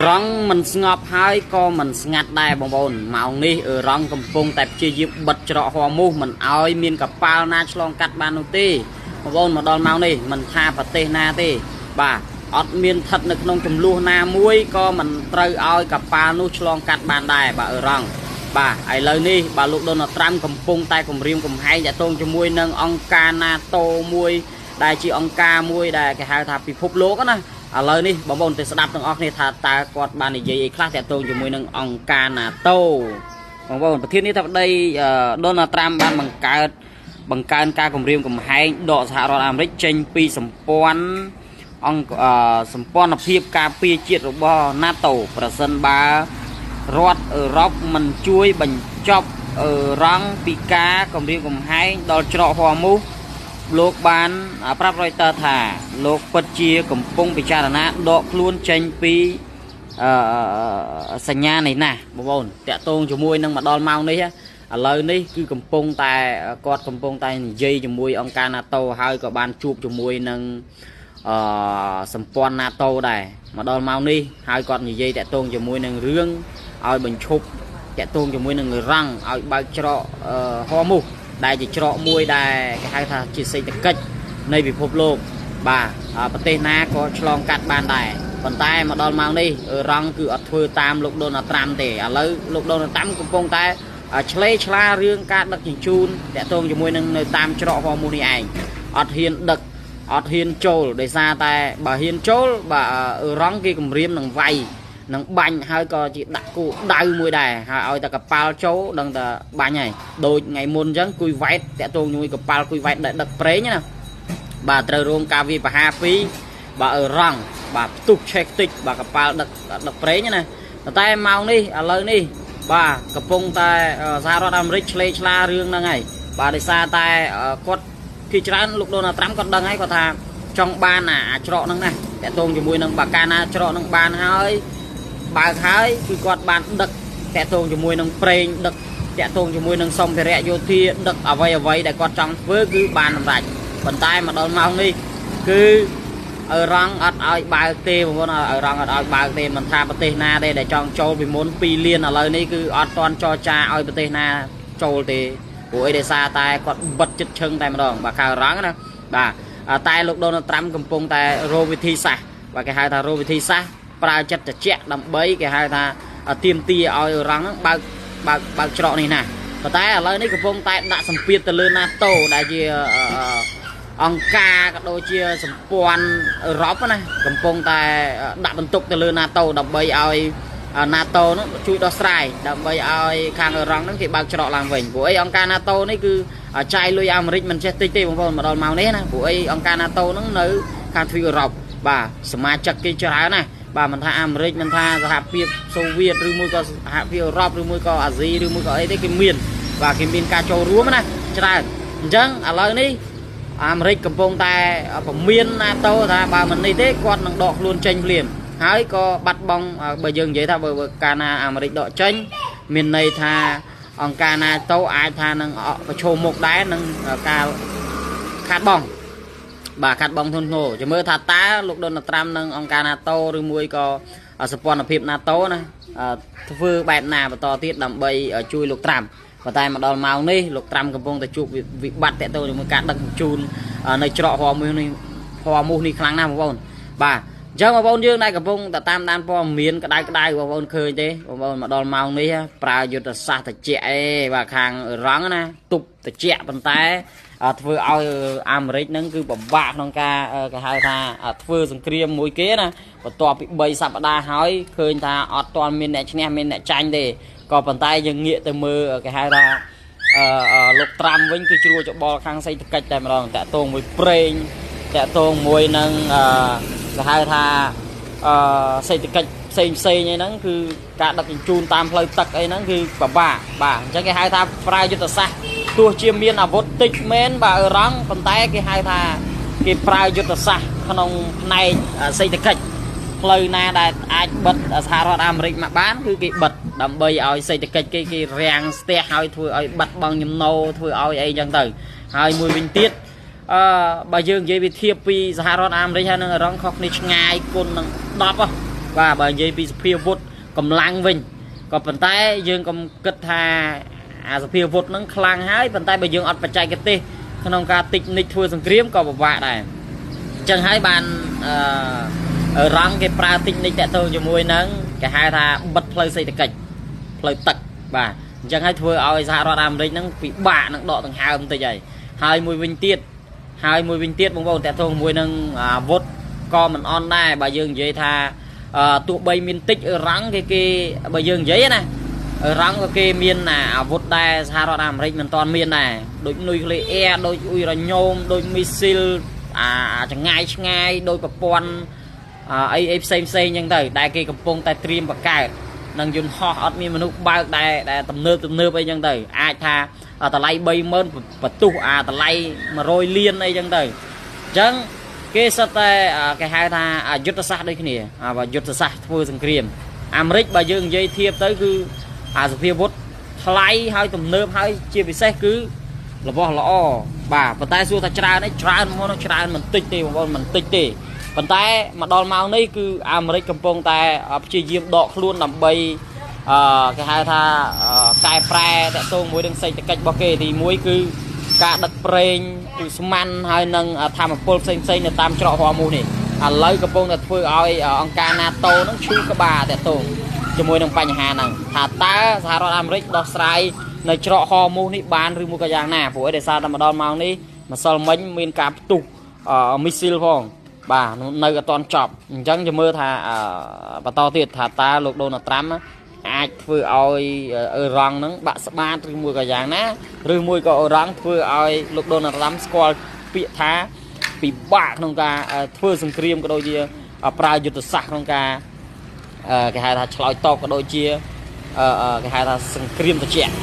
រងមិនស្ងប់ហើយក៏មិនស្ងាត់ដែរបងប្អូនម៉ោងនេះរងកំពុងតែព្យាយាមបិទច្រកហមូសមិនឲ្យមានកប៉ាល់ណាឆ្លងកាត់បាននោះទេបងប្អូនមកដល់ម៉ោងនេះមិនថាប្រទេសណាទេបាទអត់មានស្ថិតនៅក្នុងចំនួនណាមួយក៏មិនត្រូវឲ្យកប៉ាល់នោះឆ្លងកាត់បានដែរបាទរងបាទឥឡូវនេះបាទលោកដូណាល់ត្រាំកំពុងតែគម្រាមកំហែងតាក់ទងជាមួយនឹងអង្គការ NATO មួយដែលជាអង្គការមួយដែលគេហៅថាពិភពលោកណាឥឡូវនេះបងប្អូនទៅស្ដាប់ទាំងអស់គ្នាថាតើគាត់បាននិយាយអីខ្លះតាក់ទងជាមួយនឹងអង្គការ NATO បងប្អូនប្រធានាធិបតីដូណាល់ត្រាំបានបង្កើនការគម្រាមកំហែងដកសហរដ្ឋអាមេរិកចេញពីសម្ព័ន្ធសម្ព័ន្ធភាពការពារជាតិរបស់ NATO ប្រសិនបើរដ្ឋអឺរ៉ុបមិនជួយបញ្ចប់រងពីការគម្រាមកំហែងដល់ច្រកហមូសលោកបានប្រាប់រយតើថាលោកពិតជាកំពុងពិចារណាដកខ្លួនចេញពីសញ្ញានេះណាបងប្អូនតាក់ទងជាមួយនឹងមកដល់ម៉ោងនេះឥឡូវនេះគឺកំពុងតែនិយាយជាមួយអង្គការ NATO ហើយក៏បានជួបជាមួយនឹងសម្ព័ន្ធ NATO ដែរមកដល់ម៉ោងនេះហើយគាត់និយាយតាក់ទងជាមួយនឹងរឿងឲ្យបញ្ឈប់តាក់ទងជាមួយនឹងរងឲ្យបើកច្រកហមូសដែលជាច្រកមួយដែលគេហៅថាជាសេដ្ឋកិច្ចនៃពិភពលោកបាទប្រទេសណាក៏ឆ្លងកាត់បានដែរប៉ុន្តែមកដល់ម៉ោងនេះរងគឺអត់ធ្វើតាមលោកដូណាល់ត្រាំទេឥឡូវលោកដូណាល់ត្រាំកំពុងតែឆ្លេឆ្លារឿងការដឹកជញ្ជូនតាក់ទងជាមួយនឹងនៅតាមច្រកហមូសនេះឯងអត់ហ៊ានដឹកអត់ហ៊ានចូលដោយសារតែបើហ៊ានចូលបាទរងគេគម្រាមនឹងវាយនឹងបាញ់ហើយក៏ជាដាក់គូដៅមួយដែរហើយឲ្យតែកប៉ាល់ចូលដឹងតែបាញ់ហើយដូចថ្ងៃមុនអញ្ចឹងគួយវ៉ែតតាក់ទងជាមួយកប៉ាល់គួយវ៉ែតដែលដឹកប្រេងណាបាទត្រូវរងការវាយប្រហារពីបាទរងបាទផ្ទុះឆេះតិចបាទកប៉ាល់ដឹកប្រេងណាតែម៉ោងនេះឥឡូវនេះបាទកំពុងតែសហរដ្ឋអាមេរិកឆ្លេឆ្លារឿងហ្នឹងហើយបាទដោយសារតែគាត់គេច្រើនលោកដូណាល់ត្រាំគាត់ដឹងហើយគាត់ថាចង់បានអាច្រកហ្នឹងណាតាក់ទងជាមួយនឹងបាកាណាច្រកហ្នឹងបានហើយបើកហើយគឺគាត់បានដឹកតាក់ទងជាមួយនឹងប្រេងដឹកតាក់ទងជាមួយនឹងសម្ភារៈយោធាដឹកអ្វីដែលគាត់ចង់ធ្វើគឺបានសម្រេចប៉ុន្តែមកដល់ម៉ោងនេះគឺរងអត់ឲ្យបើកទេបងប្អូនរងអត់ឲ្យបើកទេមិនថាប្រទេសណាទេដែលចង់ចូលពីមុន2លានឥឡូវនេះគឺអត់ទាន់ចរចាឲ្យប្រទេសណាចូលទេព្រោះអីដោយសារតែគាត់បិទចិត្តឈឹងតែម្ដងបាទខៅរងណាបាទតែលោកដូណាល់ត្រាំកំពុងតែរកវិធីសាស្ត្របាទគេហៅថារកវិធីសាស្ត្រប្រើចិត្តត្រជាក់ដើម្បីគេហៅថាទៀមទាឲ្យរងហ្នឹងបើកច្រកនេះណាប៉ុន្តែឥឡូវនេះកំពុងតែដាក់សម្ពាធទៅលើ NATO ដែលជាអង្គការក៏ដូចជាសម្ព័ន្ធអឺរ៉ុបណាកំពុងតែដាក់បន្ទុកទៅលើ NATO ដើម្បីឲ្យ NATO នោះជួយដោះស្រាយដើម្បីឲ្យខាងអឺរ៉ង់ហ្នឹងគេបើកច្រកឡើងវិញព្រោះអីអង្គការ NATO នេះគឺចាយលុយអាមេរិកមិនចេះតិចទេបងប្អូនមកដល់ម៉ោងនេះណាព្រោះអីអង្គការ NATO ហ្នឹងនៅខាងទ្វីបអឺរ៉ុបបាទសមាជិកគេច្រើនណាបាទមិនថាអាមេរិកមិនថាសហភាពសូវៀតឬមួយក៏សហភាពអឺរ៉ុបឬមួយក៏អាស៊ីឬមួយក៏អីទេគេមានបាទគេមានការចូលរួមណាច្រើនអញ្ចឹងឥឡូវនេះអាមេរិកកំពុងតែពមៀន NATO ថាបើមិននេះទេគាត់នឹងដកខ្លួនចេញភ្លាមហើយក៏បាត់បង់បើយើងនិយាយថាបើកាលណាអាមេរិកដកចេញមានន័យថាអង្គការ NATO អាចថានឹងប្រឈមមុខដែរនឹងការខាតបង់បាទខាត់បងធនធ្ងរចាំមើលថាតើលោកដូណាល់ត្រាំនិងអង្គការ NATO ឬមួយក៏សម្ព័ន្ធភាព NATO ណាធ្វើបែបណាបន្តទៀតដើម្បីជួយលោកត្រាំប៉ុន្តែមកដល់ម៉ោងនេះលោកត្រាំកំពុងតែជួបវិបត្តិតាក់ទងជាមួយការដឹកជញ្ជូននៅច្រកហមូសនេះខ្លាំងណាស់បងប្អូនបាទអញ្ចឹងបងប្អូនយើងដែលកំពុងតែតាមដានព័ត៌មានក្តៅបងប្អូនឃើញទេបងប្អូនមកដល់ម៉ោងនេះប្រើយុទ្ធសាស្ត្រត្រជាក់បាទខាងរងណាទប់ត្រជាក់ប៉ុន្តែធ្វើឲ្យអាមេរិកហ្នឹងគឺពិបាកក្នុងការគេហៅថាធ្វើសង្គ្រាមមួយគេណាបន្ទាប់ពី3សប្តាហ៍ហើយឃើញថាអត់ទាន់មានអ្នកឈ្នះមានអ្នកចាញ់ទេក៏ប៉ុន្តែយើងងាកទៅមើលគេហៅថាលោកត្រាំវិញគឺជ្រួលច្បល់ខាងសេដ្ឋកិច្ចតែម្ដងតាក់ទងមួយប្រេងតាក់ទងមួយនឹងគេហៅថាសេដ្ឋកិច្ចផ្សេងអីហ្នឹងគឺការដឹកជញ្ជូនតាមផ្លូវទឹកអីហ្នឹងគឺពិបាកបាទអញ្ចឹងគេហៅថាប្រើយុទ្ធសាស្ត្រទោះជាមានអាវុធតិចមែនបាទអឺរ៉ង់ប៉ុន្តែគេហៅថាគេប្រើយុទ្ធសាស្ត្រក្នុងផ្នែកសេដ្ឋកិច្ចផ្លូវណាដែលអាចបិទសហរដ្ឋអាមេរិកមកបានគឺគេបិទដើម្បីឲ្យសេដ្ឋកិច្ចគេរាំងស្ទះហើយធ្វើឲ្យបាត់បង់ចំណូលធ្វើឲ្យអីចឹងទៅហើយមួយវិញទៀតបើយើងនិយាយវិធៀបពីសហរដ្ឋអាមេរិកហើយនឹងអឺរ៉ង់ខុសគ្នាឆ្ងាយគុណនឹង10 và bà dây bị phia vụt cầm lăng vinh còn phần tay dương cầm cất thà phia vụt nó khlang hái phần tay bà dương ọt bà chạy cái tê không ca tịch nịch thua sừng kiếm có một vạ này chẳng hai bàn ở răng cái pra tịch nịch tại tôi cho mùi nắng cái hai thà bật play xây tạch play tật bà chẳng hai thua oi ra ra làm đấy nó bị bạ nó đọ thằng hai tới vậy hai mùi vinh tiết bông bông tại tôi mùi nâng vốt co mình online bà dương vậy thà tụ bay miên tích ở răng cái bà dương giấy này ở răng cái miên là vốt đai ra ra làm đấy mình toàn miên này đôi nuclear đôi uranium đôi missile chẳng ngay đôi cặp pon ấy xây nhưng thời đại kia cặp pon tại stream và cài năng dùng họ ở miền mình bao đại tầm nơ ấy nhưng thời ai tha tờ lay bay mơn và tu tờ lay mà rồi liên ấy nhưng thời chẳng cái sao cái hai tha giật sát đây cái này và giật sát vừa sừng kiềm Americ bà dương dây thiệp tới cứ phía vốt lay hai tầm nơ hai chia về xe cứ là bỏ lọ bà phần tay xua ta tra đấy tra mình tích tê mình tích tê phần tay mà đòn màu này cứ Americ cầm pong tay chỉ diêm đọ luôn làm bay cái hai tha cài pre tại tôi muối đang xây cách bao kê thì muối cứ cả đặt preng từ man hai nâng tham một pol xây là tam trọ hoa mù này lấy cầm pong là phơi oi ông ca NATO nó chui các bà tại tôi cho muối đang bành hà nằng thà ta thà rồi Americ đo saiในเจาะฮอร์โมนนี่บานหรือมุกยางหน้าผัวเดซ่าดำมาดอนมานี่มาสลมันมีการตุกมิสซิลพองบ่าในกับตอนจบจังจะเมื่อท่าปะตอติดท่าตาลูกโดนตรัมอาจเพื่อเอารังนั้นบะสบานหรือมุกยางหน้าหรือมุกก็รังเพื่อเอาลูกโดนตรัมสกอลปีท้าปีบ้าក្នុងការធ្វើសង្គ្រាមក៏ដូចជាប្រើយុទ្ធសាស្ត្រក្នុងការគេហៅថាឆ្លើយតបក៏ដូចជាគេហៅថាសង្គ្រាមត្រជាក់